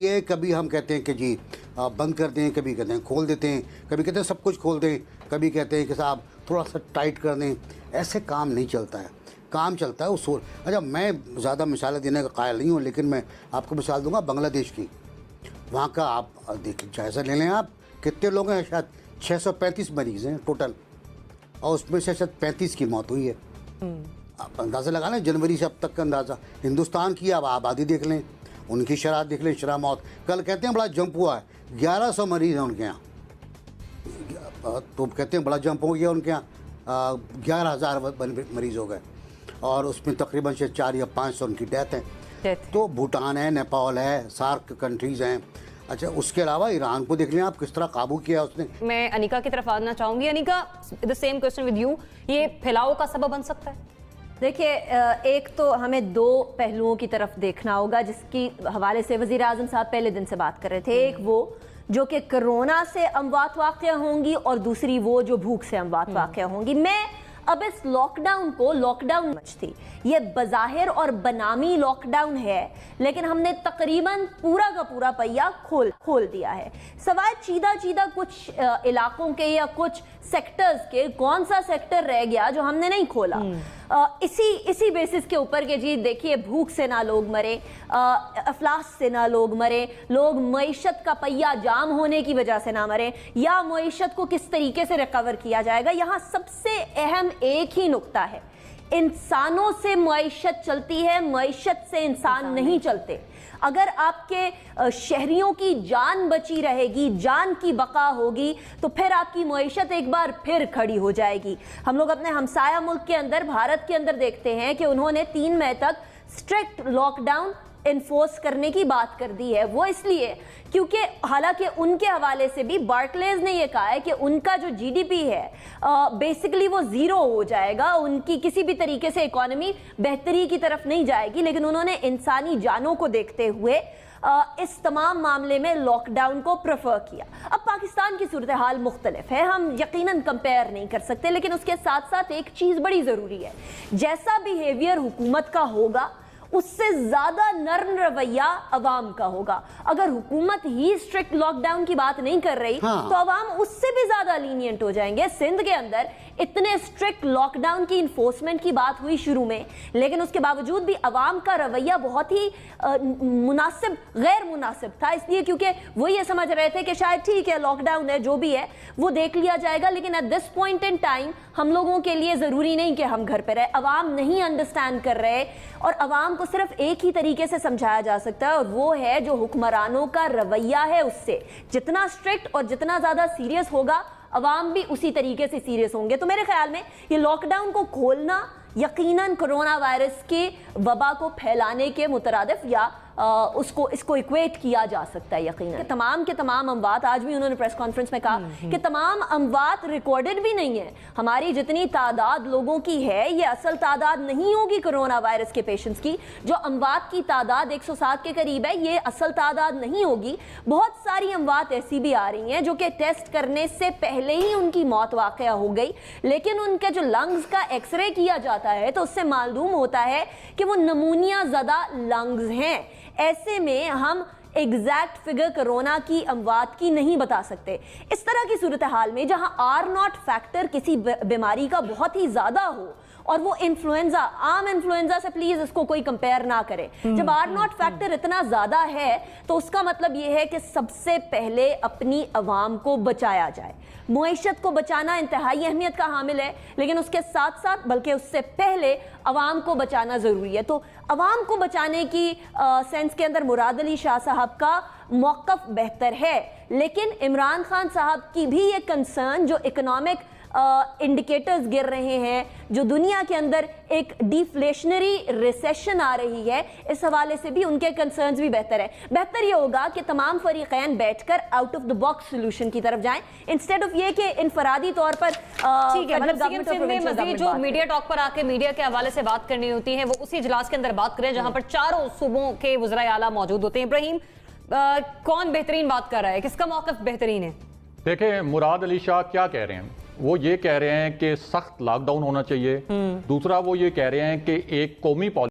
ये कभी हम कहते हैं कि जी बंद कर दें, कभी कहते हैं खोल देते हैं, कभी कहते हैं सब कुछ खोल दें, कभी कहते हैं कि साहब थोड़ा सा टाइट कर दें। ऐसे काम नहीं चलता है, काम चलता है उसूल। अच्छा, मैं ज़्यादा मिसालें देने का कायल नहीं हूँ, लेकिन मैं आपको मिसाल दूंगा बांग्लादेश की। वहाँ का आप देख जायज़ा ले लें, आप कितने लोग हैं, शायद 635 मरीज़ हैं टोटल, और उसमें से शायद 35 की मौत हुई है। आप अंदाज़ा लगा लें जनवरी से अब तक का अंदाज़ा। हिंदुस्तान की आप आबादी देख लें, उनकी शरह देख लें, शरह मौत। कल कहते हैं बड़ा जंप हुआ है, 1100 मरीज़ हैं उनके यहाँ। तो कहते हैं बड़ा जंप हो गया उनके यहाँ, 11,000 मरीज़ हो गए, और उसमें तकरीबन से 4 या 500 उनकी डेथ है। तो भूटान है, नेपाल है, सार्क कंट्रीज़ हैं। अच्छा, उसके अलावा ईरान को देख लें आप, किस तरह काबू किया उसने। मैं अनिका की तरफ आना चाहूंगी। Anika, the same question with you, ये फैलाव का सबब बन सकता है? देखिए, एक तो हमें दो पहलुओं की तरफ देखना होगा, जिसकी हवाले से वज़ीर आज़म साहब पहले दिन से बात कर रहे थे। एक वो जो कि कोरोना से अमवात वाक़या होंगी, और दूसरी वो जो भूख से अमवात वाक़या होंगी। मैं अब इस लॉकडाउन को लॉकडाउन समझती, ये बज़ाहिर और बनामी लॉकडाउन है, लेकिन हमने तकरीबन पूरा का पूरा पहिया खोल दिया है। सवाए चीदा कुछ इलाकों के या कुछ सेक्टर्स के, कौन सा सेक्टर रह गया जो हमने नहीं खोला। इसी बेसिस के ऊपर के जी देखिए, भूख से ना लोग मरे, अफलास से ना लोग मरे, लोग मईशत का पहिया जाम होने की वजह से ना मरे, या मईशत को किस तरीके से रिकवर किया जाएगा। यहाँ सबसे अहम एक ही नुक्ता है, इंसानों से मईशत चलती है, मईशत से इंसान नहीं चलते। अगर आपके शहरियों की जान बची रहेगी, जान की बका होगी, तो फिर आपकी मईशत एक बार फिर खड़ी हो जाएगी। हम लोग अपने हमसाया मुल्क के अंदर, भारत के अंदर देखते हैं कि उन्होंने 3 मई तक स्ट्रिक्ट लॉकडाउन इन्फोर्स करने की बात कर दी है। वो इसलिए क्योंकि हालांकि उनके हवाले से भी बार्कलेज ने ये कहा है कि उनका जो जीडीपी है बेसिकली वो ज़ीरो हो जाएगा, उनकी किसी भी तरीके से इकोनॉमी बेहतरी की तरफ नहीं जाएगी। लेकिन उन्होंने इंसानी जानों को देखते हुए इस तमाम मामले में लॉकडाउन को प्रेफर किया। अब पाकिस्तान की सूरत हाल मुख्तलिफ है, हम यकीनन कंपेयर नहीं कर सकते, लेकिन उसके साथ साथ एक चीज़ बड़ी ज़रूरी है, जैसा बिहेवियर हुकूमत का होगा उससे ज्यादा नर्म रवैया अवाम का होगा। अगर हुकूमत ही स्ट्रिक्ट लॉकडाउन की बात नहीं कर रही, तो अवाम उससे भी ज्यादा लीनियंट हो जाएंगे। सिंध के अंदर इतने स्ट्रिक्ट लॉकडाउन की इन्फोर्समेंट की बात हुई शुरू में, लेकिन उसके बावजूद भी अवाम का रवैया बहुत ही मुनासिब गैर मुनासिब था, इसलिए क्योंकि वो ये समझ रहे थे कि शायद ठीक है लॉकडाउन है, जो भी है वो देख लिया जाएगा। लेकिन at this point in time हम लोगों के लिए जरूरी नहीं कि हम घर पे रहे। अवाम नहीं अंडरस्टैंड कर रहे, और अवाम को सिर्फ एक ही तरीके से समझाया जा सकता है, और वो है जो हुक्मरानों का रवैया है उससे। जितना स्ट्रिक्ट और जितना ज्यादा सीरियस होगा, अवाम भी उसी तरीके से सीरियस होंगे। तो मेरे ख्याल में ये लॉकडाउन को खोलना यकीनन कोरोना वायरस के वबा को फैलाने के मुतरादिफ या इसको इक्वेट किया जा सकता है यकीनन। तमाम के तमाम अमवात, आज भी उन्होंने प्रेस कॉन्फ्रेंस में कहा कि तमाम अमवात रिकॉर्डेड भी नहीं है। हमारी जितनी तादाद लोगों की है, ये असल तादाद नहीं होगी कोरोना वायरस के पेशेंट्स की। जो अमवात की तादाद 107 के करीब है, ये असल तादाद नहीं होगी। बहुत सारी अमवात ऐसी भी आ रही हैं जो कि टेस्ट करने से पहले ही उनकी मौत वाक़या हो गई, लेकिन उनके जो लंग्स का एक्सरे किया जाता है तो उससे मालूम होता है कि वो नमूनिया ज़दा लंग्स हैं। ऐसे में हम एग्जैक्ट फिगर कोरोना की अमवात की नहीं बता सकते। इस तरह की सूरत हाल में जहां R0 फैक्टर किसी बीमारी का बहुत ही ज्यादा हो, और वो इन्फ्लुएंजा, आम इन्फ्लुएंजा से प्लीज इसको कोई कंपेयर ना करे। जब R0 फैक्टर इतना ज्यादा है, तो उसका मतलब ये है कि सबसे पहले अपनी अवाम को बचाया जाए। मुईशत को बचाना इंतहाई अहमियत का हामिल है, लेकिन उसके साथ साथ बल्कि उससे पहले अवाम को बचाना जरूरी है। तो अवाम को बचाने की सेंस के अंदर मुराद अली शाह साहब का मौक़िफ़ बेहतर है, लेकिन इमरान खान साहब की भी ये कंसर्न, जो इकोनॉमिक इंडिकेटर्स गिर रहे हैं, जो दुनिया के अंदर एक डिफ्लेशनरी रिसेशन आ रही है, इस हवाले से भी उनके कंसर्न्स भी बेहतर है। बेहतर ये होगा कि तमाम फरीक़ैन बैठकर out of the box solution की तरफ जाएं, इंस्टेड ऑफ ये कि इनफरादी तौर पर मज़ीद जो मीडिया टॉक पर आके मीडिया के हवाले से बात करनी होती है, वो उसी इजलास के अंदर बात करें जहां पर चारों सूबों के वज़राए आला मौजूद होते हैं। इब्राहिम, कौन बेहतरीन बात कर रहा है, किसका मौक़िफ़ बेहतरीन है? देखें, मुराद अली शाह क्या कह रहे हैं, वो ये कह रहे हैं कि सख्त लॉकडाउन होना चाहिए। दूसरा वो ये कह रहे हैं कि एक कौमी